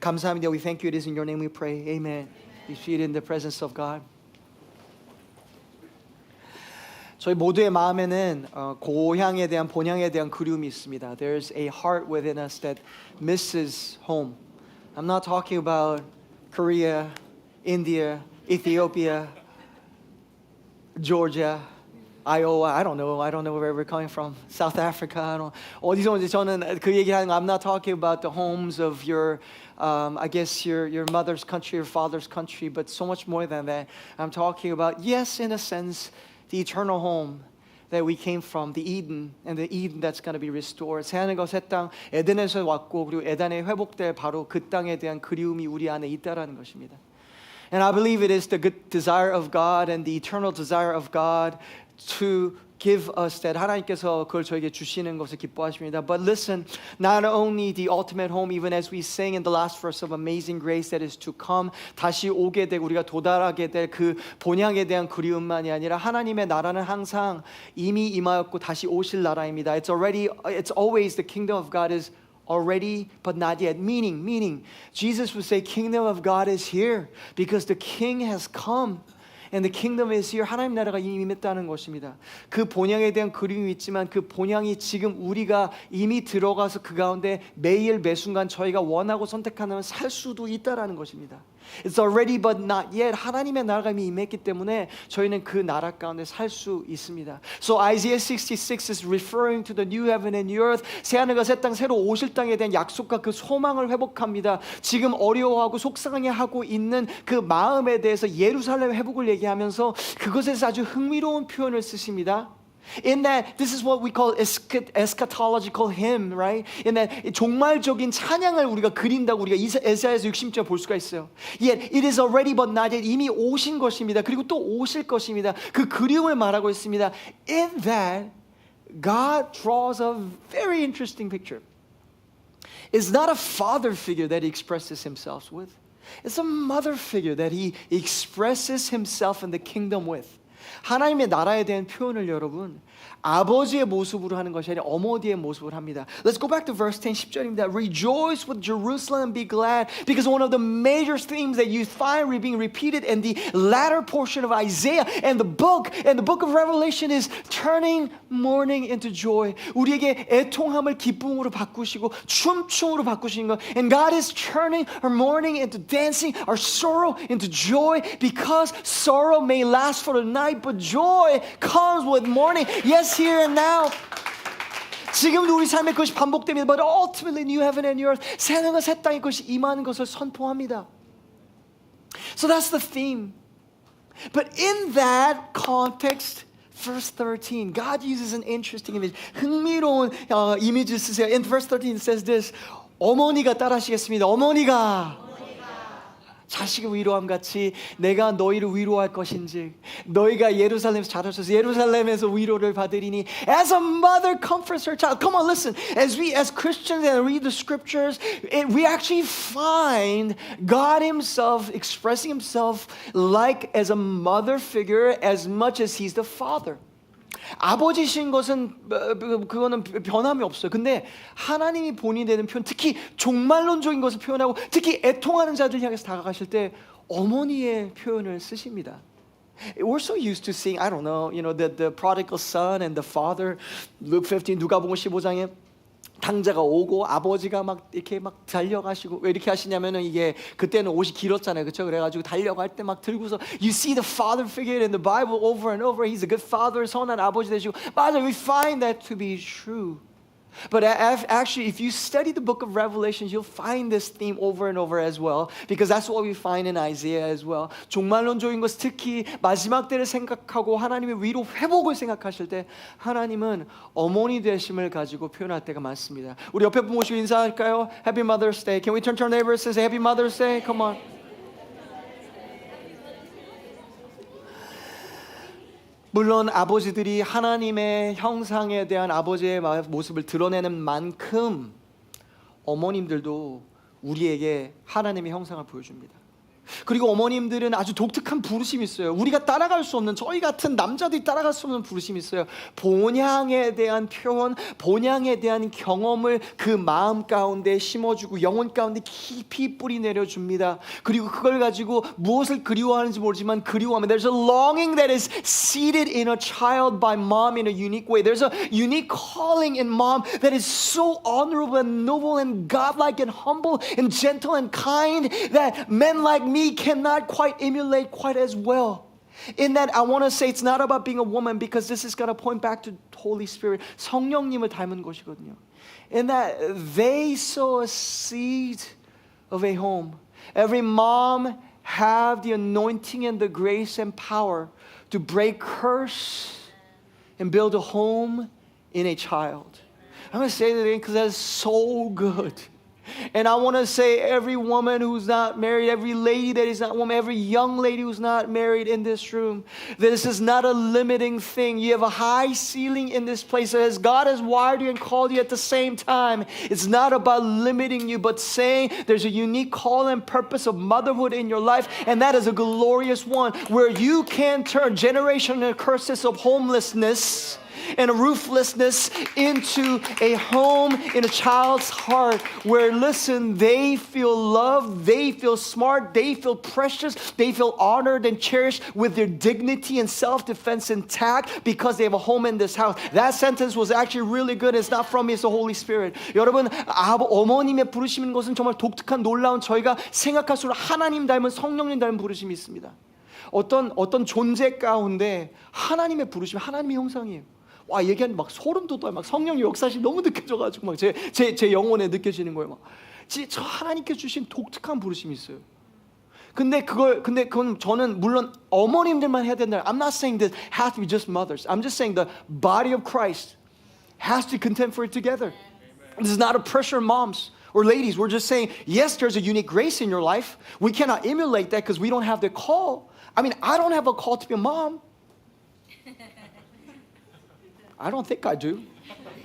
감사합니다. We thank you. It is in your name we pray. Amen. Be seated in the presence of God. 저희 모두의 마음에는 고향에 대한 본향에 대한 그리움이 있습니다. There's a heart within us that misses home. I'm not talking about Korea, India, Ethiopia, Georgia, Iowa. I don't know where we're coming from. South Africa. 어디서 온지 저는 그 얘기하는 거. I'm not talking about the homes of your I guess your mother's country, your father's country, but so much more than that. I'm talking about, yes, in a sense, the eternal home that we came from, the Eden, and the Eden that's going to be restored. 새하늘과 새 땅, 에덴에서 왔고 그리고 에덴에 회복될 바로 그 땅에 대한 그리움이 우리 안에 있다라는 것입니다. And I believe it is the good desire of God and the eternal desire of God to give us that. 하나님께서 그걸 저에게 주시는 것을 기뻐하십니다. But listen, not only the ultimate home, even as we sing in the last verse of Amazing Grace that is to come, 다시 오게 되고 우리가 도달하게 될 그 본향에 대한 그리움만이 아니라 하나님의 나라는 항상 이미 임하였고 다시 오실 나라입니다. It's always the kingdom of God is already but not yet. Meaning, Jesus would say, kingdom of God is here because the king has come. And the kingdom is here. 하나님 나라가 이미 임했다는 것입니다. 그 본향에 대한 그림이 있지만 그 본향이 지금 우리가 이미 들어가서 그 가운데 매일 매순간 저희가 원하고 선택하면 살 수도 있다라는 것입니다. It's already but not yet. 하나님의 나라가 이미 임했기 때문에 저희는 그 나라 가운데 살 수 있습니다. So Isaiah 66 is referring to the new heaven and new earth. 새하늘과 새 땅 새로 오실 땅에 대한 약속과 그 소망을 회복합니다. 지금 어려워하고 속상해하고 있는 그 마음에 대해서 예루살렘 회복을 얘기하면서 그것에서 아주 흥미로운 표현을 쓰십니다. In that, this is what we call eschatological hymn, right? In that 종말적인 찬양을 우리가 그린다고 우리가 에사야서 60절 볼 수가 있어요. Yet it is already but not yet. 이미 오신 것입니다. 그리고 또 오실 것입니다. 그 그리움을 말하고 있습니다. In that, God draws a very interesting picture. It's not a father figure that he expresses himself with. It's a mother figure that he expresses himself in the kingdom with. 하나님의 나라에 대한 표현을 여러분 아버지의 모습으로 하는 것이 아니라 어머니의 모습으로 합니다. Let's go back to verse 10, 10절입니다. Rejoice with Jerusalem and be glad, because one of the major themes that you find being repeated in the latter portion of Isaiah and the book of Revelation is turning mourning into joy. 우리에게 애통함을 기쁨으로 바꾸시고 춤춤으로 바꾸시는 것. And God is turning our mourning into dancing, our sorrow into joy, because sorrow may last for a night, but joy comes with morning. Yes, here and now. 지금도 우리 삶에 그것이 반복됩니다. But ultimately, new heaven and new earth, 새하늘과 새 땅의 것이 임하는 것을 선포합니다. So that's the theme. But in that context, verse 13, God uses an interesting image. 흥미로운 이미지를 쓰세요. In verse 13 it says this. 어머니가 따라하시겠습니다. 어머니가 자식을 위로함 같이 내가 너희를 위로할 것인지 너희가 예루살렘에서 자라셔서 예루살렘에서 위로를 받으리니 as a mother comforts her child. Come on, listen. As Christians and read the scriptures, we actually find God himself expressing himself like as a mother figure as much as he's the father. 아버지신 것은 그거는 변함이 없어요. 근데 하나님이 본인이 되는 표현, 특히 종말론적인 것을 표현하고 특히 애통하는 자들 향해서 다가가실 때 어머니의 표현을 쓰십니다. We're so used to seeing, I don't know, the prodigal son and the father. Luke 15, 누가복음 15장에 당자가 오고 아버지가 막 이렇게 막 달려가시고 왜 이렇게 하시냐면은 이게 그때는 옷이 길었잖아요, 그렇죠? 그래가지고 달려갈 때 막 들고서 you see the father figure in the Bible over and over. He's a good father, 선한 아버지 되시고 맞아. We find that to be true. But actually, if you study the book of Revelation, you'll find this theme over and over as well, because that's what we find in Isaiah as well. 종말론적인 것, 특히 마지막 때를 생각하고 하나님의 위로 회복을 생각하실 때 하나님은 어머니 되심을 가지고 표현할 때가 많습니다. 우리 옆에 분 모시고 인사할까요? Happy Mother's Day. Can we turn to our neighbors and say Happy Mother's Day? Come on. 물론 아버지들이 하나님의 형상에 대한 아버지의 모습을 드러내는 만큼 어머님들도 우리에게 하나님의 형상을 보여줍니다. 그리고 어머님들은 아주 독특한 부르심이 있어요. 우리가 따라갈 수 없는, 저희 같은 남자들이 따라갈 수 없는 부르심이 있어요. 본향에 대한 표현, 본향에 대한 경험을 그 마음 가운데 심어주고 영혼 가운데 깊이 뿌리 내려줍니다. 그리고 그걸 가지고 무엇을 그리워하는지 모르지만 그리워하면 There's a longing that is seated in a child by mom in a unique way. There's a unique calling in mom that is so honorable and noble and godlike and humble and gentle and kind that men like me cannot quite emulate quite as well. In that I want to say it's not about being a woman because this is going to point back to Holy Spirit. 성령님을 닮은 것이거든요. In that they sow a seed of a home. Every mom have the anointing and the grace and power to break curse and build a home in a child. I'm going to say that again because that's so good. And I want to say every woman who's not married, every lady that is not a woman, every young lady who's not married in this room, this is not a limiting thing. You have a high ceiling in this place. As God has wired you and called you at the same time, it's not about limiting you, but saying there's a unique call and purpose of motherhood in your life, and that is a glorious one where you can turn generational curses of homelessness and a rooflessness into a home in a child's heart where, listen, they feel loved, they feel smart, they feel precious, they feel honored and cherished with their dignity and self-defense intact because they have a home in this house. That sentence was actually really good. It's not from me, it's the Holy Spirit. 여러분, 어머님의 부르심인 것은 정말 독특한 놀라운 저희가 생각할수록 하나님 닮은 성령님 닮은 부르심이 있습니다. 어떤 존재 가운데 하나님의 부르심, 하나님의 형상이에요. 와, 얘기하는 막 소름 돋아요. 막 성령의 역사심 너무 느껴져가지고 막 제 영혼에 느껴지는 거예요. 막 저 하나님께 주신 독특한 부르심이 있어요. 근데 그건 저는 물론 어머님들만 해야 된다. I'm not saying that has to be just mothers. I'm just saying the body of Christ has to contend for it together. This is not a pressure on moms or ladies. We're just saying, yes, there's a unique grace in your life. We cannot emulate that because we don't have the call. I mean, I don't have a call to be a mom. I don't think I do.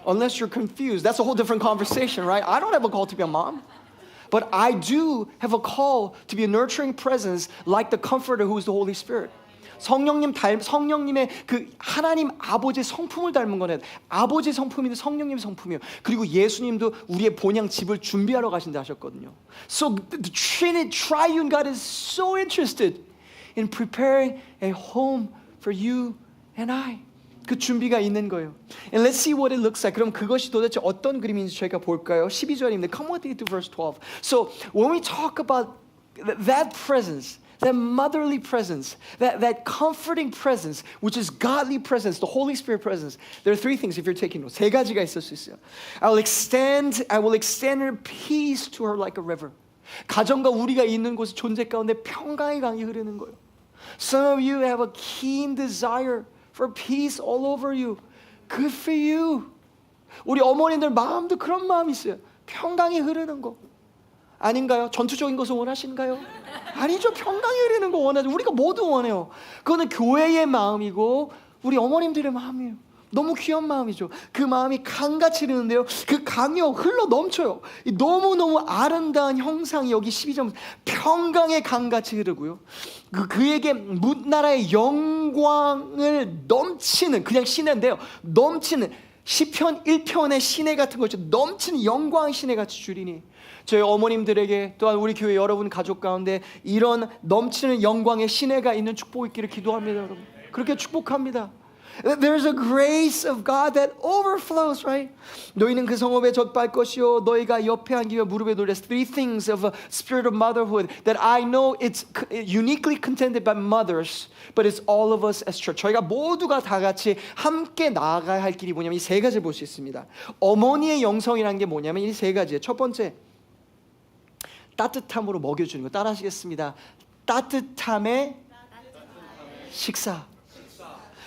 Unless you're confused. That's a whole different conversation, right? I don't have a call to be a mom. But I do have a call to be a nurturing presence like the comforter who is the Holy Spirit. 성령님의 그 하나님 아버지의 성품을 닮은 거는 아버지의 성품인데 성령님의 성품이에요. 그리고 예수님도 우리의 본향 집을 준비하러 가신다 하셨거든요. So the Trinity, Triune God is so interested in preparing a home for you and I. 그 준비가 있는 거예요. And let's see what it looks like. 그럼 그것이 도대체 어떤 그림인지 저희가 볼까요? 12절입니다. Come with me to verse 12. So when we talk about that presence, that motherly presence, that comforting presence, which is godly presence, the Holy Spirit presence, there are three things if you're taking notes. 세 가지가 있을 수 있어요. I will extend her peace to her like a river. 가정과 우리가 있는 곳 존재 가운데 평강의 강이 흐르는 거예요. Some of you have a keen desire for peace all over you. Good for you. 우리 어머니들 마음도 그런 마음이 있어요. 평강이 흐르는 거. 아닌가요? 전투적인 것을 원하신가요? 아니죠. 평강이 흐르는 거 원하죠. 우리가 모두 원해요. 그거는 교회의 마음이고 우리 어머님들의 마음이에요. 너무 귀한 마음이죠. 그 마음이 강같이 흐르는데요. 그 강이요 흘러 넘쳐요. 너무너무 아름다운 형상이 여기 12절 평강의 강같이 흐르고요. 그에게 문나라의 영광을 넘치는 그냥 시내인데요. 넘치는 시편 1편의 시내 같은 거죠. 넘치는 영광의 시내같이 주리니 저희 어머님들에게 또한 우리 교회 여러분 가족 가운데 이런 넘치는 영광의 시내가 있는 축복이 있기를 기도합니다. 여러분. 그렇게 축복합니다. There's a grace of God that overflows, right? 너희는 그 성읍에 젖발 것이요 너희가 옆에 앉기며 무릎에 놀라. Three things of a spirit of motherhood that I know it's uniquely contended by mothers, but it's all of us as church. 저희가 모두가 다 같이 함께 나아가야 할 길이 뭐냐면 이 세 가지를 볼 수 있습니다. 어머니의 영성이라는 게 뭐냐면 이 세 가지예요. 첫 번째, 따뜻함으로 먹여주는 거. 따라하시겠습니다. 따뜻함의 식사.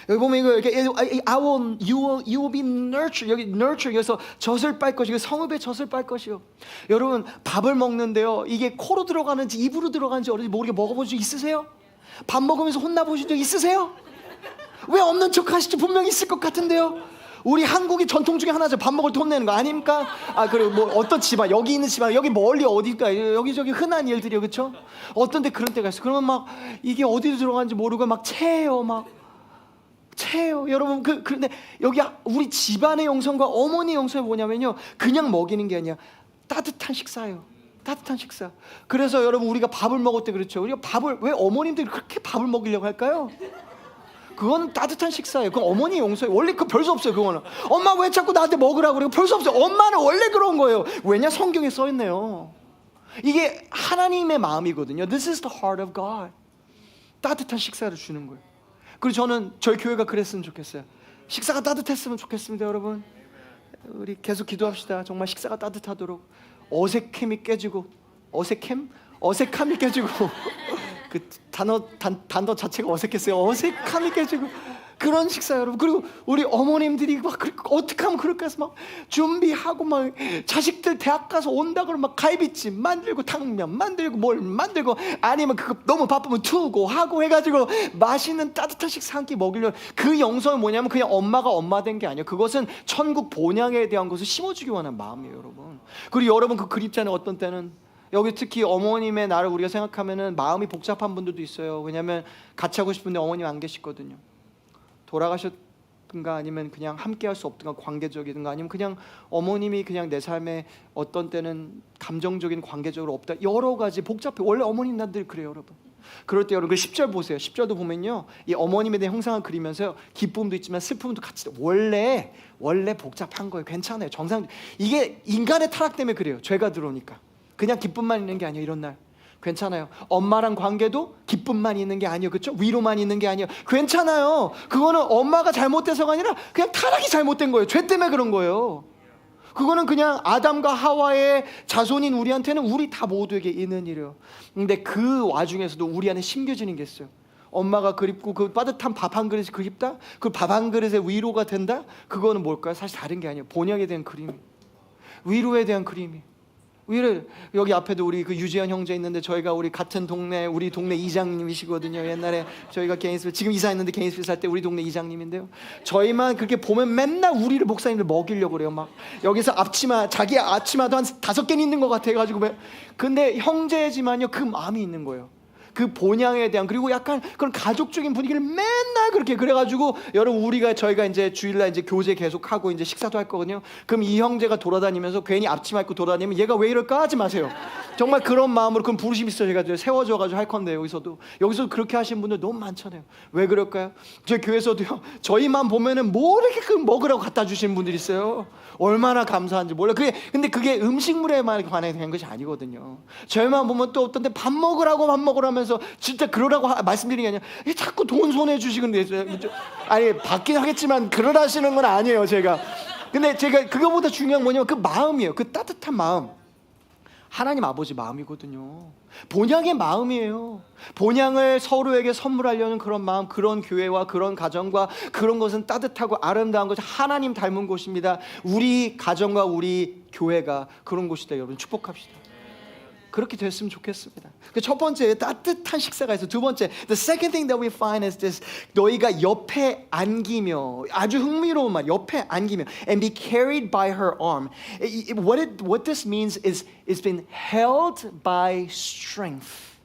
여기 보면 이거 이렇게 you will be nurtured. 여기 nurture 여기서 젖을 빨 것이고 성읍에 젖을 빨 것이요. 여러분 밥을 먹는데요. 이게 코로 들어가는지 입으로 들어가는지 어른지 모르게 먹어본 적 있으세요? 밥 먹으면서 혼나 보신 적 있으세요? 왜 없는 척 하시죠? 분명히 있을 것 같은데요. 우리 한국의 전통 중에 하나죠. 밥 먹을 때 혼내는 거 아닙니까? 그리고 뭐 어떤 집안, 여기 있는 집안, 여기 멀리 어디가 여기저기 흔한 일들이요, 그렇죠? 어떤 데 그런 때가 있어. 그러면 막 이게 어디로 들어가는지 모르고 막 채요, 막 채요. 여러분 그런데 여기 우리 집안의 영성과 어머니 영성이 뭐냐면요, 그냥 먹이는 게 아니야. 따뜻한 식사예요. 따뜻한 식사. 그래서 여러분 우리가 밥을 먹을 때 그렇죠. 우리가 밥을 왜 어머님들이 그렇게 밥을 먹이려고 할까요? 그건 따뜻한 식사예요. 그건 어머니 용서예요. 원래 그 별 수 없어요. 그거는 엄마 왜 자꾸 나한테 먹으라고 그래요? 별 수 없어요. 엄마는 원래 그런 거예요. 왜냐? 성경에 써 있네요. 이게 하나님의 마음이거든요. This is the heart of God. 따뜻한 식사를 주는 거예요. 그리고 저는 저희 교회가 그랬으면 좋겠어요. 식사가 따뜻했으면 좋겠습니다. 여러분 우리 계속 기도합시다. 정말 식사가 따뜻하도록 어색함이 깨지고 어색함이 깨지고 그 단어 자체가 어색했어요. 어색함이 깨지고 그런 식사 여러분. 그리고 우리 어머님들이 막 어떻게 하면 그럴까 해서 막 준비하고 막 자식들 대학 가서 온다 그러면 막 갈비찜 만들고 당면 만들고 뭘 만들고 아니면 그거 너무 바쁘면 투고 하고 해가지고 맛있는 따뜻한 식사 한 끼 먹이려고. 그 영성은 뭐냐면 그냥 엄마가 엄마 된 게 아니에요. 그것은 천국 본향에 대한 것을 심어주기 원하는 마음이에요, 여러분. 그리고 여러분 그 그립잖아요. 어떤 때는 여기 특히 어머님의 나를 우리가 생각하면은 마음이 복잡한 분들도 있어요. 왜냐하면 같이 하고 싶은데 어머님 안 계시거든요. 돌아가셨든가 아니면 그냥 함께 할 수 없든가 관계적이든가 아니면 그냥 어머님이 그냥 내 삶에 어떤 때는 감정적인 관계적으로 없다. 여러 가지 복잡해. 원래 어머님 난들 그래요, 여러분. 그럴 때 여러분 그 10절 보세요. 10절도 보면요, 이 어머님에 대한 형상을 그리면서 기쁨도 있지만 슬픔도 같이 원래 복잡한 거예요. 괜찮아요. 정상. 이게 인간의 타락 때문에 그래요. 죄가 들어오니까. 그냥 기쁨만 있는 게 아니에요. 이런 날 괜찮아요. 엄마랑 관계도 기쁨만 있는 게 아니에요. 그렇죠? 위로만 있는 게 아니에요. 괜찮아요. 그거는 엄마가 잘못돼서가 아니라 그냥 타락이 잘못된 거예요. 죄 때문에 그런 거예요. 그거는 그냥 아담과 하와의 자손인 우리한테는 우리 다 모두에게 있는 일이에요. 근데 그 와중에서도 우리 안에 심겨지는 게 있어요. 엄마가 그립고 그 따뜻한 밥 한 그릇이 그립다? 그 밥 한 그릇에 위로가 된다? 그거는 뭘까요? 사실 다른 게 아니에요. 본향에 대한 그림이, 위로에 대한 그림이. 여기 앞에도 우리 그 유지현 형제 있는데 저희가 우리 같은 동네 우리 동네 이장님이시거든요. 옛날에 저희가 게인스빌 지금 이사했는데 게인스빌 살 때 우리 동네 이장님인데요. 저희만 그렇게 보면 맨날 우리를 목사님들 먹이려고 그래요. 막 여기서 앞치마 자기 앞치마도 한 5개는 있는 것 같아가지고. 근데 형제지만요 그 마음이 있는 거예요. 그 본향에 대한, 그리고 약간 그런 가족적인 분위기를 맨날 그렇게. 그래가지고 여러분 저희가 이제 주일날 이제 교제 계속하고 이제 식사도 할 거거든요. 그럼 이 형제가 돌아다니면서 괜히 앞치마 입고 돌아다니면 얘가 왜 이럴까 하지 마세요. 정말 그런 마음으로 그런 부르심 있어요. 제가 세워져가지고 할 건데 여기서 그렇게 하시는 분들 너무 많잖아요. 왜 그럴까요? 저희 교회에서도요, 저희만 보면은 뭐 이렇게 먹으라고 갖다 주시는 분들이 있어요. 얼마나 감사한지 몰라. 근데 그게 음식물에만 관한 것이 아니거든요. 저희만 보면 또 어떤 때 밥 먹으라면서 진짜 그러라고 말씀드리는 게 아니라 자꾸 돈 손해 주시는 데 있어요. 아니 받긴 하겠지만 그러라시는 건 아니에요, 제가. 근데 제가 그거보다 중요한 뭐냐면 그 마음이에요. 그 따뜻한 마음. 하나님 아버지 마음이거든요. 본향의 마음이에요. 본향을 서로에게 선물하려는 그런 마음, 그런 교회와 그런 가정과 그런 것은 따뜻하고 아름다운 것, 하나님 닮은 곳입니다. 우리 가정과 우리 교회가 그런 곳이다. 여러분 축복합시다. 그렇게 됐으면 좋겠습니다. 첫 번째 따뜻한 식사가 있어. 두 번째, the second thing that we find is this. 너희가 옆에 안기며, 아주 흥미로운 말, 옆에 안기며, and be carried by her arm. What this means is it's been held by strength.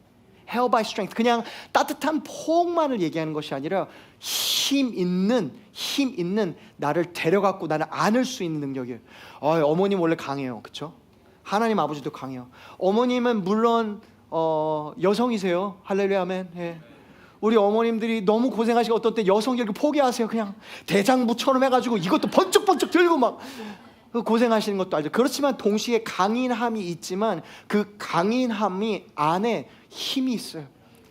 held by strength. 그냥 따뜻한 폭만을 얘기하는 것이 아니라 힘 있는 나를 데려갖고 나를 안을 수 있는 능력이에요. 어머님 원래 강해요, 그렇죠? 하나님 아버지도 강해요. 어머님은 물론 여성이세요. 할렐루야 아멘. 예. 우리 어머님들이 너무 고생하시고 어떤 때 여성력을 포기하세요. 그냥 대장부처럼 해가지고 이것도 번쩍번쩍 들고 막 고생하시는 것도 알죠. 그렇지만 동시에 강인함이 있지만 그 강인함이 안에 힘이 있어요.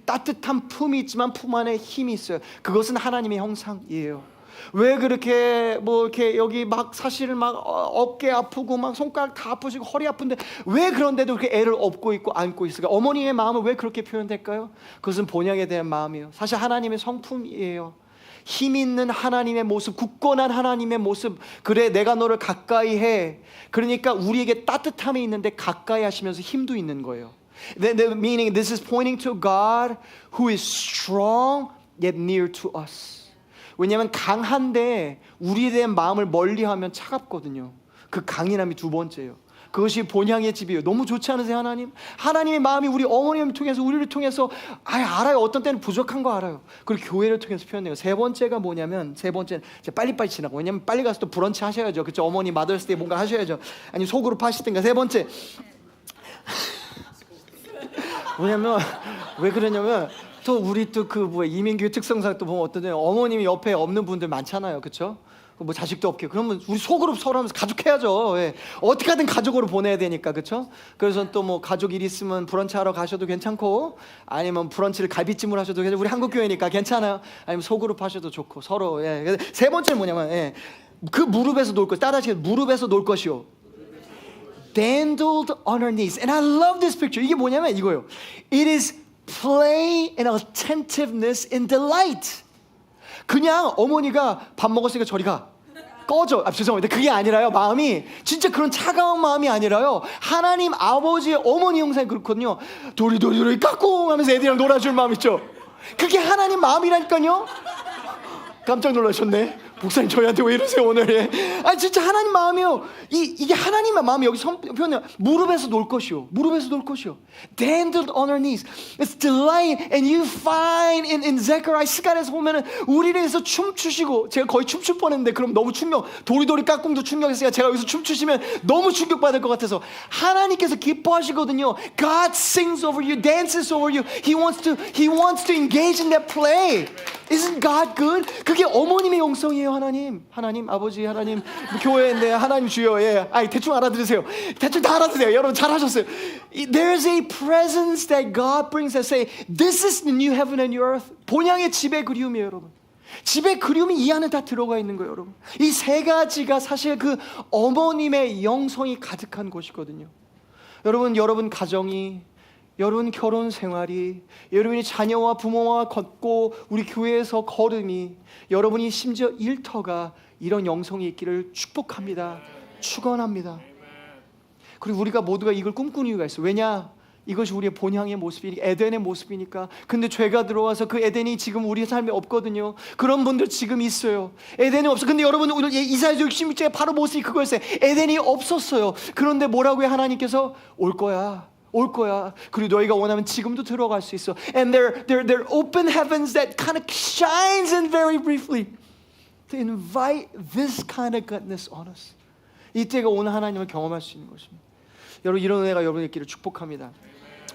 따뜻한 품이 있지만 품 안에 힘이 있어요. 그것은 하나님의 형상이에요. 왜 그렇게 이렇게 여기 막 사실은 막 어깨 아프고 막 손가락 다 아프시고 허리 아픈데 왜 그런데도 그렇게 애를 업고 있고 안고 있을까? 어머니의 마음은 왜 그렇게 표현될까요? 그것은 본향에 대한 마음이에요. 사실 하나님의 성품이에요. 힘 있는 하나님의 모습, 굳건한 하나님의 모습. 그래, 내가 너를 가까이 해. 그러니까 우리에게 따뜻함이 있는데 가까이 하시면서 힘도 있는 거예요. The meaning, this is pointing to God who is strong yet near to us. 왜냐하면 강한데 우리에 대한 마음을 멀리하면 차갑거든요. 그 강인함이 두 번째예요. 그것이 본향의 집이에요. 너무 좋지 않으세요, 하나님? 하나님의 마음이 우리 어머님을 통해서, 우리를 통해서 알아요. 어떤 때는 부족한 거 알아요. 그리고 교회를 통해서 표현해요. 세 번째가 뭐냐면, 세 번째는 빨리빨리 지나고, 왜냐면 빨리 가서 또 브런치 하셔야죠. 그렇죠? 어머니 마더스데이 뭔가 하셔야죠. 아니 소그룹 하시든가. 세 번째 뭐냐면, 왜 그러냐면 또 우리 또 그 이민교회 특성상 또 보면 어떤 데 어머님이 옆에 없는 분들 많잖아요. 그렇죠? 뭐 자식도 없게, 그러면 우리 소그룹 서로 하면서 가족해야죠. 예. 어떻게 하든 가족으로 보내야 되니까. 그렇죠? 그래서 또 뭐 가족 일 있으면 브런치 하러 가셔도 괜찮고, 아니면 브런치를 갈비찜을 하셔도 괜찮고, 우리 한국 교회니까 괜찮아요. 아니면 소그룹 하셔도 좋고 서로. 예. 세 번째는 뭐냐면, 예. 그 무릎에서 놀 것, 따라하시겠어요? 무릎에서 놀 것이요, dandled on her knees. And I love this picture. 이게 뭐냐면 이거예요. It is play and attentiveness in delight. 그냥 어머니가 밥 먹었으니까 저리 가, 꺼져. 죄송합니다. 그게 아니라요. 마음이 진짜 그런 차가운 마음이 아니라요. 하나님 아버지의 어머니 형상이 그렇거든요. 도리도리 까꿍 하면서 애들이랑 놀아줄 마음 있죠. 그게 하나님 마음이라니까요. 깜짝 놀라셨네. 목사님 저희한테 왜 이러세요 오늘? 아니 진짜 하나님 마음이요. 이게 하나님의 마음이 여기 표현해요. 무릎에서 놀 것이요. 무릎에서 놀 것이요. Dandled on her knees. It's delight. And you find in Zechariah 시간에서 보면은 우리를 위해서 춤추시고, 제가 거의 춤출 뻔했는데 그럼 너무 충격, 도리도리 까꿍도 충격했으니까 제가 여기서 춤추시면 너무 충격받을 것 같아서, 하나님께서 기뻐하시거든요. God sings over you, dances over you. He wants to engage in that play. Isn't God good? 그게 어머님의 영성이에요. 하나님 아버지, 하나님 교회인데 하나님 주여. 예, 아니 대충 알아들으세요. 대충 다 알아들으세요. 여러분 잘하셨어요. There's a presence that God brings that say, this is the new heaven and new earth. 본향의 집의 그리움이에요, 여러분. 집의 그리움이 이 안에 다 들어가 있는 거예요, 여러분. 이 세 가지가 사실 그 어머님의 영성이 가득한 곳이거든요. 여러분 가정이, 여러분 결혼 생활이, 여러분이 자녀와 부모와 걷고 우리 교회에서 걸음이, 여러분이 심지어 일터가 이런 영성이 있기를 축복합니다. 축원합니다. 그리고 우리가 모두가 이걸 꿈꾸는 이유가 있어요. 왜냐? 이것이 우리의 본향의 모습이니까, 에덴의 모습이니까. 근데 죄가 들어와서 그 에덴이 지금 우리 삶에 없거든요. 그런 분들 지금 있어요. 에덴이 없어. 근데 여러분 오늘 이사야 66장의 바로 모습이 그거였어요. 에덴이 없었어요. 그런데 뭐라고요? 하나님께서 올 거야. 그리고 너희가 원하면 지금도 들어갈 수 있어. And they're open heavens that kind of shines in very briefly to invite this kind of goodness on us. 이때가 오늘 하나님을 경험할 수 있는 것입니다. 여러분 이런 은혜가 여러분의 길을 축복합니다.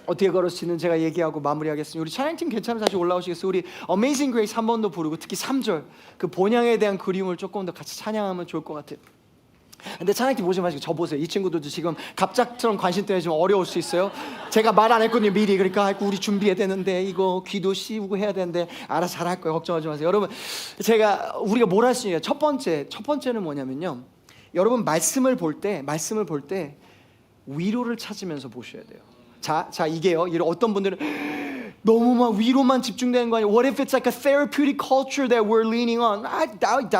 어떻게 걸을지는 제가 얘기하고 마무리하겠습니다. 우리 찬양팀 괜찮으면 다시 올라오시겠어요? 우리 Amazing Grace 한 번 더 부르고, 특히 3절 그 본향에 대한 그리움을 조금 더 같이 찬양하면 좋을 것 같아요. 근데 찬양팀 보지 마시고 저 보세요. 이 친구들도 지금 갑작스러운 관심 때문에 좀 어려울 수 있어요. 제가 말 안 했거든요 미리. 그러니까 아이고 우리 준비해야 되는데, 이거 귀도 씌우고 해야 되는데, 알아서 잘할 거예요. 걱정하지 마세요. 여러분 우리가 뭘 할 수 있냐. 첫 번째는 뭐냐면요, 여러분 말씀을 볼 때 위로를 찾으면서 보셔야 돼요. 자 이게요, 어떤 분들은 너무 막 위로만 집중되는 거 아니에요? What if it's like a therapeutic culture that we're leaning on? I doubt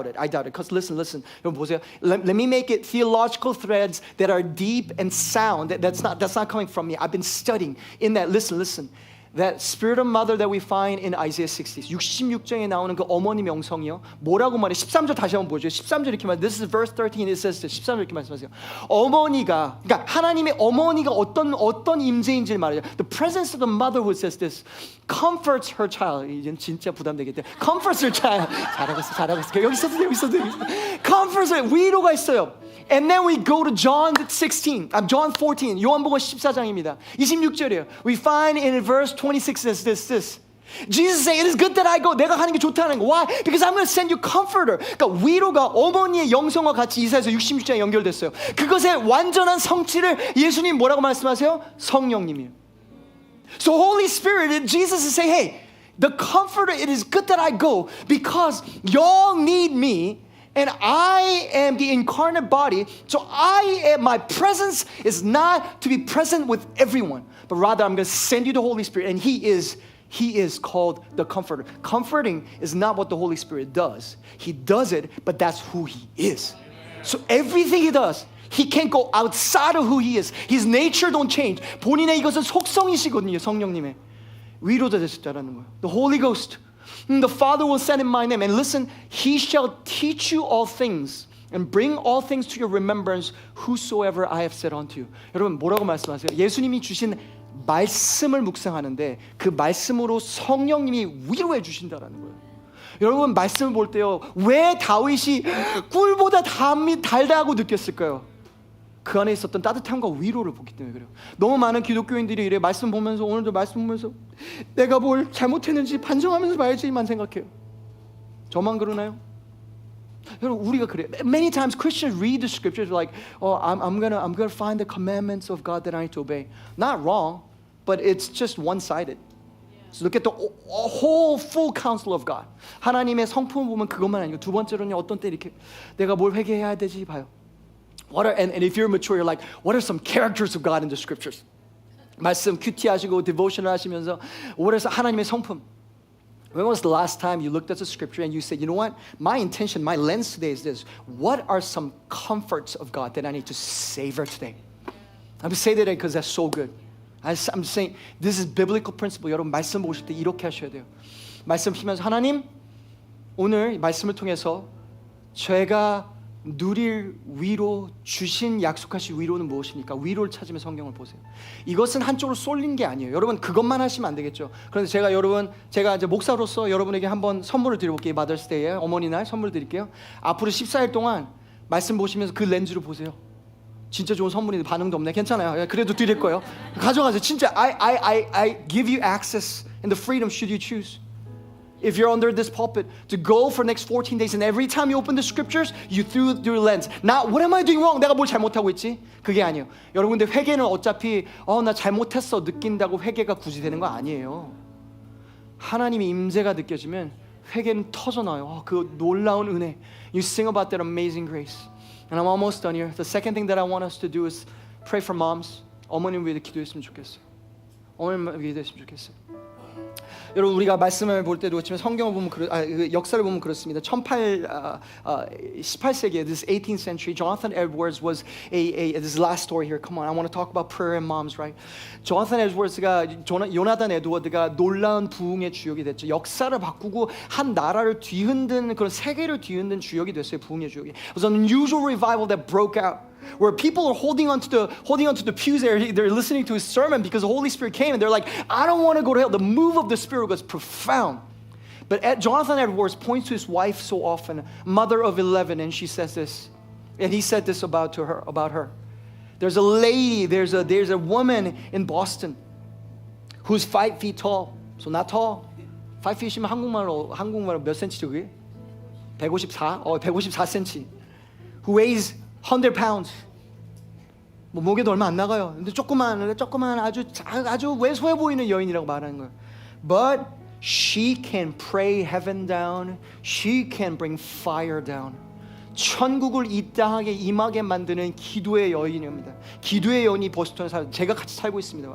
it. Because listen. 여러분 보세요. Let me make it theological threads that are deep and sound. That's not coming from me. I've been studying in that. Listen. That spirit of mother that we find in Isaiah 60. 66장에 나오는 그 어머님 영성이요. 뭐라고 말해? 13절 다시 한번 보죠. 13절 이렇게 말해. This is verse 13. It says this. 13절 이렇게 말씀하세요. 어머니가, 그러니까 하나님의 어머니가 어떤 임재인지를 말해요. The presence of the motherhood says this. Comforts her child. 이젠 진짜 부담되겠대. Comforts her child. 잘하고 있어. 여기 있어도. Comforts her. 위로가 있어요. And then we go to John 14. 요한복음 14장입니다. 26절이에요. We find in verse 26 says this. Jesus say, it is good that I go. 내가 가는 게 좋다는 거. Why? Because I'm going to send you comforter. 그러니까 위로가 어머니의 영성과 같이 이사야서 66장에 연결됐어요. 그것의 완전한 성취를 예수님 뭐라고 말씀하세요? 성령님이에요. So Holy Spirit, Jesus is saying, hey, the comforter, it is good that I go because y'all need me. And I am the incarnate body, so my presence is not to be present with everyone, but rather I'm going to send you the Holy Spirit, and He is called the Comforter. Comforting is not what the Holy Spirit does. He does it, but that's who He is. So everything He does, He can't go outside of who He is. His nature don't change. 본인의 이것은 속성이시거든요, 성령님의. 위로자 되셨다라는 거예요. The Holy Ghost. The Father will send in my name. And listen, He shall teach you all things and bring all things to your remembrance whosoever I have said unto you. 여러분 뭐라고 말씀하세요? 예수님이 주신 말씀을 묵상하는데 그 말씀으로 성령님이 위로해 주신다라는 거예요. 여러분 말씀을 볼 때요, 왜 다윗이 꿀보다 달다고 느꼈을까요? 그 안에 있었던 따뜻함과 위로를 보기 때문에 그래요. 너무 많은 기독교인들이 이래 말씀 보면서, 오늘도 말씀 보면서 내가 뭘 잘못했는지 반성하면서 봐야지만 생각해요. 저만 그러나요? 여러분 우리가 그래요. Many times Christians read the scriptures like, oh, I'm gonna find the commandments of God that I need to obey. Not wrong, but it's just one-sided. So look at the whole full counsel of God. 하나님의 성품을 보면 그것만 아니고 두 번째로는 어떤 때 이렇게 내가 뭘 회개해야 되지 봐요. And if you're mature, you're like, what are some characters of God in the scriptures? 말씀 큐티하시고 디보션을 하시면서 what is 하나님의 성품? When was the last time you looked at the scripture and you said, you know what? My intention, my lens today is this. What are some comforts of God that I need to savor today? I'm going to say that because that's so good. I'm saying this is biblical principle. 여러분 말씀 보실 때 이렇게 하셔야 돼요. 말씀 보시면서 하나님, 오늘 말씀을 통해서 제가 누릴 위로, 주신 약속하신 위로는 무엇입니까? 위로를 찾으며 성경을 보세요. 이것은 한쪽으로 쏠린 게 아니에요. 여러분 그것만 하시면 안 되겠죠. 그런데 제가 이제 목사로서 여러분에게 한번 선물을 드려볼게요. 마더스데이에 어머니 날 선물 드릴게요. 앞으로 14일 동안 말씀 보시면서 그 렌즈로 보세요. 진짜 좋은 선물인데 반응도 없네. 괜찮아요. 그래도 드릴 거예요. 가져가세요. 진짜 I give you access and the freedom should you choose. If you're under this pulpit, to go for the next 14 days and every time you open the scriptures, you through your lens. Not what am I doing wrong? 내가 뭘 잘못하고 있지? 그게 아니에요. 여러분 근데 회개는 어차피 나 잘못했어 느낀다고 회개가 굳이 되는 거 아니에요. 하나님의 임재가 느껴지면 회개는 터져나와요. 그 놀라운 은혜. You sing about that amazing grace. And I'm almost done here. The second thing that I want us to do is pray for moms. 어머님 위해 기도했으면 좋겠어요. 어머님 위해 기도했으면 좋겠어요. 여러분 우리가 말씀을 볼 때도 그렇지만 성경을 보면 역사를 보면 그렇습니다. 18세기에 this 18th century Jonathan Edwards was this last story here. Come on, I want to talk about prayer and moms, right? Jonathan Edwards가 요나단 에드워드가 놀라운 부흥의 주역이 됐죠. 역사를 바꾸고 한 나라를 뒤흔든 그런 세계를 뒤흔든 주역이 됐어요. 부흥의 주역이. It was an unusual revival that broke out. Where people are holding onto the pews they're listening to his sermon because the Holy Spirit came and they're like, I don't want to go to hell. The move of the Spirit was profound. But Jonathan Edwards points to his wife so often, mother of 11, and she says this, and he said this about her. There's a lady, there's a woman in Boston who's 5 feet tall. So not tall. 5 feet이면 한국말로 몇 센치죠 그게? 154cm. Who weighs 100 pounds. 뭐 목에도 얼마 안 나가요. 근데 조그만 아주 왜소해 보이는 여인이라고 말하는 거예요. But she can pray heaven down. She can bring fire down. 천국을 이 땅에 임하게 만드는 기도의 여인입니다. 기도의 여인이 보스턴에 제가 같이 살고 있습니다.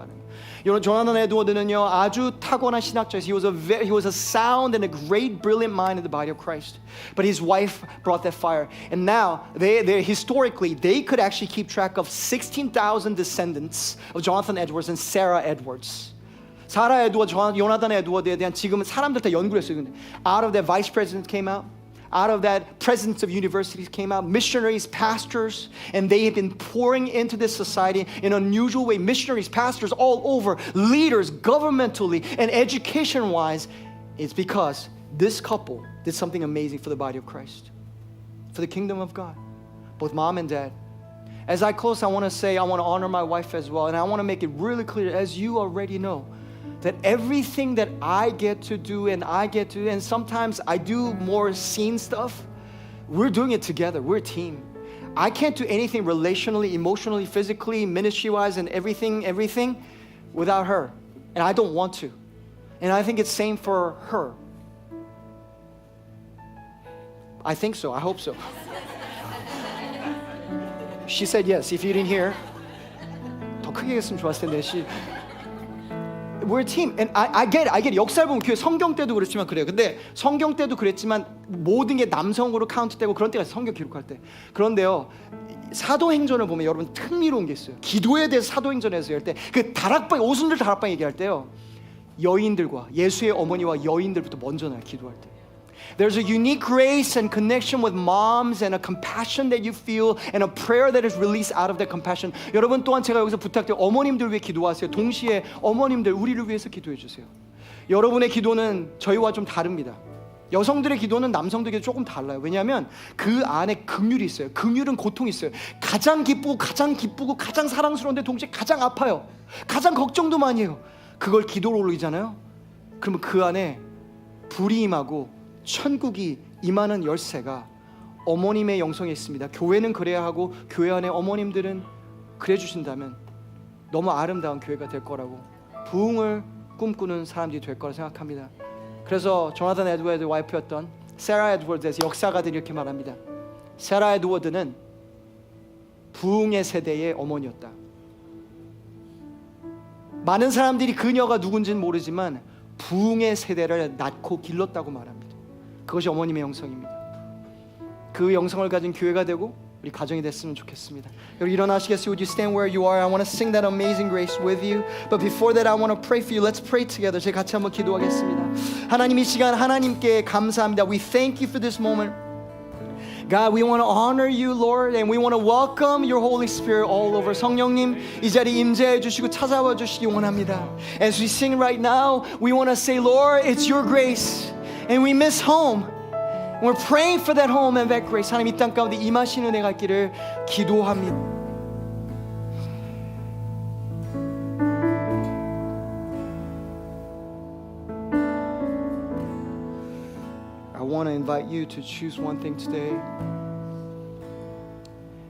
여러분 조나단 에드워드는요 아주 타고난 신학자였어요. He was a sound and a great brilliant mind in the body of Christ. But his wife brought that fire. And now they historically they could actually keep track of 16,000 descendants of Jonathan Edwards and Sarah Edwards. 사라 에드워드, 요나단 에드워드에 대한 지금은 사람들 다 연구를 했어요. 근데 out of that vice president came out. Out of that, presidents of universities came out, missionaries, pastors, and they have been pouring into this society in an unusual way. Missionaries, pastors all over, leaders, governmentally, and education-wise. It's because this couple did something amazing for the body of Christ, for the kingdom of God, both mom and dad. As I close, I want to honor my wife as well, and I want to make it really clear, as you already know, that everything that I get to do and sometimes I do more scene stuff, we're doing it together. We're a team. I can't do anything relationally, emotionally, physically, ministry-wise, and everything without her. And I don't want to. And I think it's same for her. I think so. I hope so. She said yes. If you didn't hear, 더 크게 했으면 좋았을 텐데. We're a team, and I get it. 역사를 보면 교회 성경 때도 그렇지만 그래요. 근데 성경 때도 그랬지만 모든 게 남성으로 카운트되고 그런 때가 있어요. 성경 기록할 때. 그런데요, 사도행전을 보면 여러분 흥미로운 게 있어요. 기도에 대해서 사도행전에서 할 때 그 오순절 다락방 얘기할 때요. 여인들과 예수의 어머니와 여인들부터 먼저 나요. 기도할 때. There's a unique grace and connection with moms and a compassion that you feel and a prayer that is released out of that compassion. 여러분 또한 제가 여기서 부탁드려요. 어머님들 위해 기도하세요. 동시에 어머님들 우리를 위해서 기도해 주세요. 여러분의 기도는 저희와 좀 다릅니다. 여성들의 기도는 남성들에게 조금 달라요. 왜냐하면 그 안에 긍휼이 있어요. 긍휼은 고통이 있어요. 가장 기쁘고 가장 사랑스러운데 동시에 가장 아파요. 가장 걱정도 많이 해요. 그걸 기도로 올리잖아요. 그러면 그 안에 불이 임하고 천국이 임하는 열쇠가 어머님의 영성에 있습니다. 교회는 그래야 하고 교회 안에 어머님들은 그래 주신다면 너무 아름다운 교회가 될 거라고, 부흥을 꿈꾸는 사람들이 될 거라 생각합니다. 그래서 조나단 에드워드 와이프였던 세라 에드워드에서 역사가들이 이렇게 말합니다. 세라 에드워드는 부흥의 세대의 어머니였다. 많은 사람들이 그녀가 누군지는 모르지만 부흥의 세대를 낳고 길렀다고 말합니다. 그것이 어머님의 영성입니다. 그 영성을 가진 교회가 되고 우리 가정이 됐으면 좋겠습니다. 여러분 일어나시겠어요? Would you stand where you are? I want to sing that amazing grace with you. But before that I want to pray for you. Let's pray together. 제가 같이 한번 기도하겠습니다. 하나님 이 시간 하나님께 감사합니다. We thank you for this moment. God, we want to honor you, Lord, and we want to welcome your Holy Spirit all over. 성령님, 이 자리 임재해 주시고 찾아와 주시기 원합니다. As we sing right now, we want to say, Lord, it's your grace, and we miss home. We're praying for that home and that grace. 하나님 이 땅 가운데 임하시는 은혜가 있기를 기도합니다. I want to invite you to choose one thing today.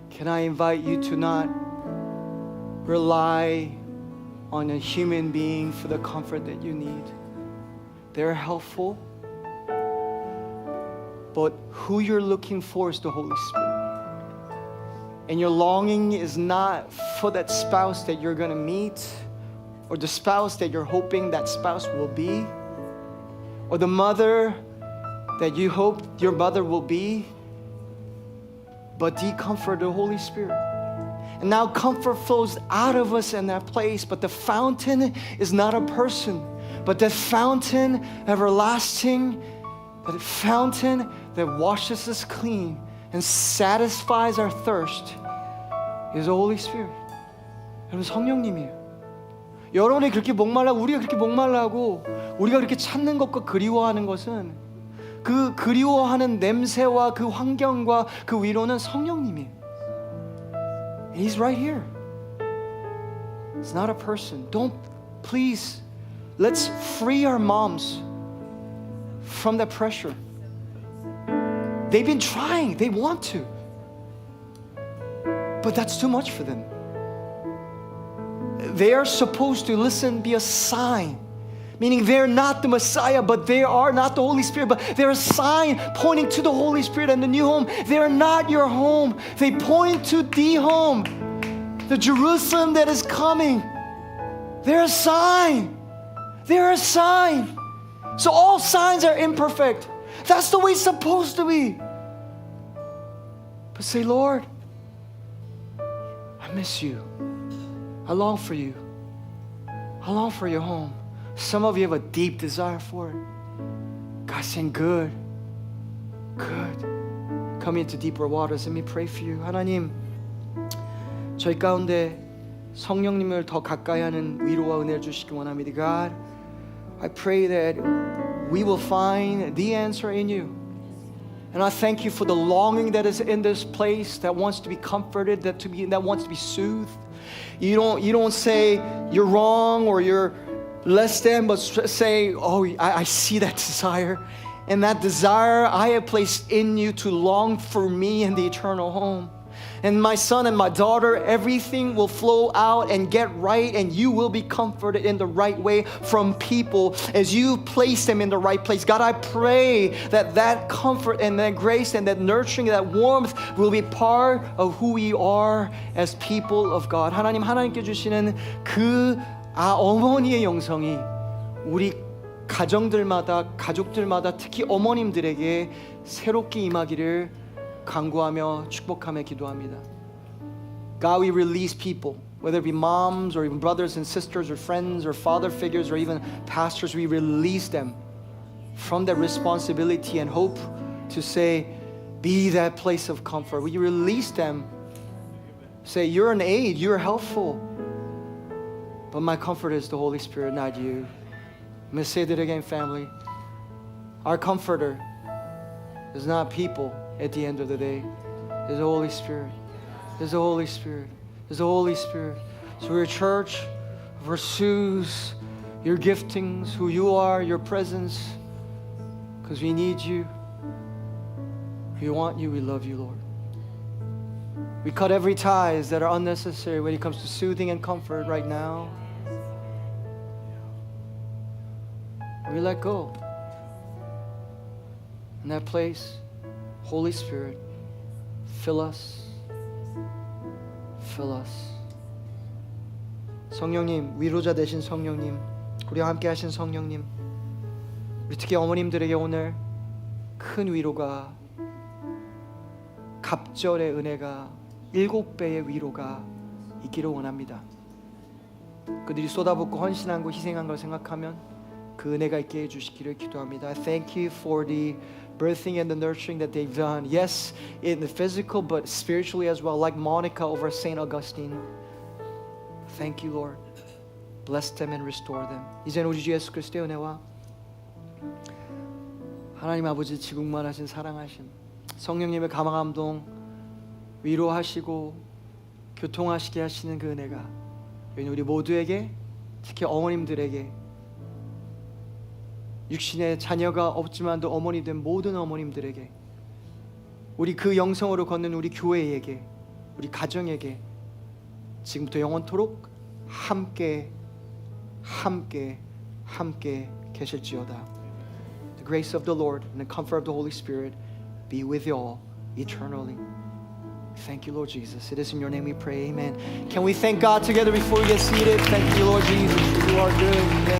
Can I invite you to not rely on a human being for the comfort that you need? They're helpful, but who you're looking for is the Holy Spirit. And your longing is not for that spouse that you're going to meet, or the spouse that you're hoping that spouse will be, or the mother that you hope your mother will be, but the comfort, the Holy Spirit. And now comfort flows out of us in that place, but the fountain is not a person, but the fountain everlasting, that fountain that washes us clean and satisfies our thirst is the Holy Spirit. 여러분 성령님이에요. 여러분이 그렇게 목말라고 우리가 그렇게 목말라고 우리가 그렇게 찾는 것과 그리워하는 것은 그 그리워하는 냄새와 그 환경과 그 위로는 성령님이에요. He's right here. It's not a person. Don't, please, let's free our moms from that pressure. They've been trying, they want to, but that's too much for them. They are supposed to, listen, be a sign. Meaning they're not the Messiah, but they are not the Holy Spirit, but they're a sign pointing to the Holy Spirit and the new home. They're not your home. They point to the home, the Jerusalem that is coming. They're a sign. They're a sign. So all signs are imperfect. That's the way it's supposed to be. But say, Lord, I miss you. I long for you. I long for your home. Some of you have a deep desire for it. God saying, good. Come into deeper waters. Let me pray for you. 하나님, 저희 가운데 성령님을 더 가까이 하는 위로와 은혜를 주시기 원합니다. God, I pray that we will find the answer in you. And I thank you for the longing that is in this place that wants to be comforted, that wants to be soothed. You don't say you're wrong or you're less than, but say, oh, I see that desire. And that desire I have placed in you to long for me in the eternal home. And my son and my daughter, everything will flow out and get right, and you will be comforted in the right way from people as you place them in the right place. God, I pray that that comfort and that grace and that nurturing, that warmth will be part of who we are as people of God. 하나님께 주시는 그 어머니의 영성이 우리 가정들마다, 가족들마다, 특히 어머님들에게 새롭게 임하기를 간구하며 축복하며 기도합니다. God, we release people whether it be moms or even brothers and sisters or friends or father figures or even pastors, we release them from that responsibility and hope to say, be that place of comfort. We release them. Say, you're an aid, you're helpful. But my comfort is the Holy Spirit, not you. I'm going to say that again, family. Our comforter is not people at the end of the day. It's the Holy Spirit. It's the Holy Spirit. It's the Holy Spirit. So your church pursues your giftings, who you are, your presence, because we need you. We want you. We love you, Lord. We cut every ties that are unnecessary when it comes to soothing and comfort right now. We let go. In that place, Holy Spirit, fill us. Fill us. 성령님, 위로자 되신 성령님, 우리와 함께 하신 성령님, 우리 특히 어머님들에게 오늘 큰 위로가, 갑절의 은혜가 7배의 위로가 있기를 원합니다. 그들이 쏟아붓고 헌신한 거, 희생한 걸 생각하면 그 은혜가 있게 해주시기를 기도합니다. I thank you for the birthing and the nurturing that they've done. Yes, in the physical, but spiritually as well, like Monica over St. Augustine. Thank you, Lord. Bless them and restore them. 이제는 우리 주 예수 그리스도의 은혜와 하나님 아버지 지국만하신 사랑하심, 성령님의 감화감동, 위로하시고 교통하시게 하시는 그 은혜가 우리 모두에게, 특히 어머님들에게, 육신의 자녀가 없지만도 어머니 된 모든 어머님들에게, 우리 그 영성으로 걷는 우리 교회에게, 우리 가정에게 지금부터 영원토록 함께 계실지어다. The grace of the Lord and the comfort of the Holy Spirit be with you all eternally. Thank you, Lord Jesus. It is in your name we pray. Amen. Can we thank God together before we get seated? Thank you, Lord Jesus. You are good.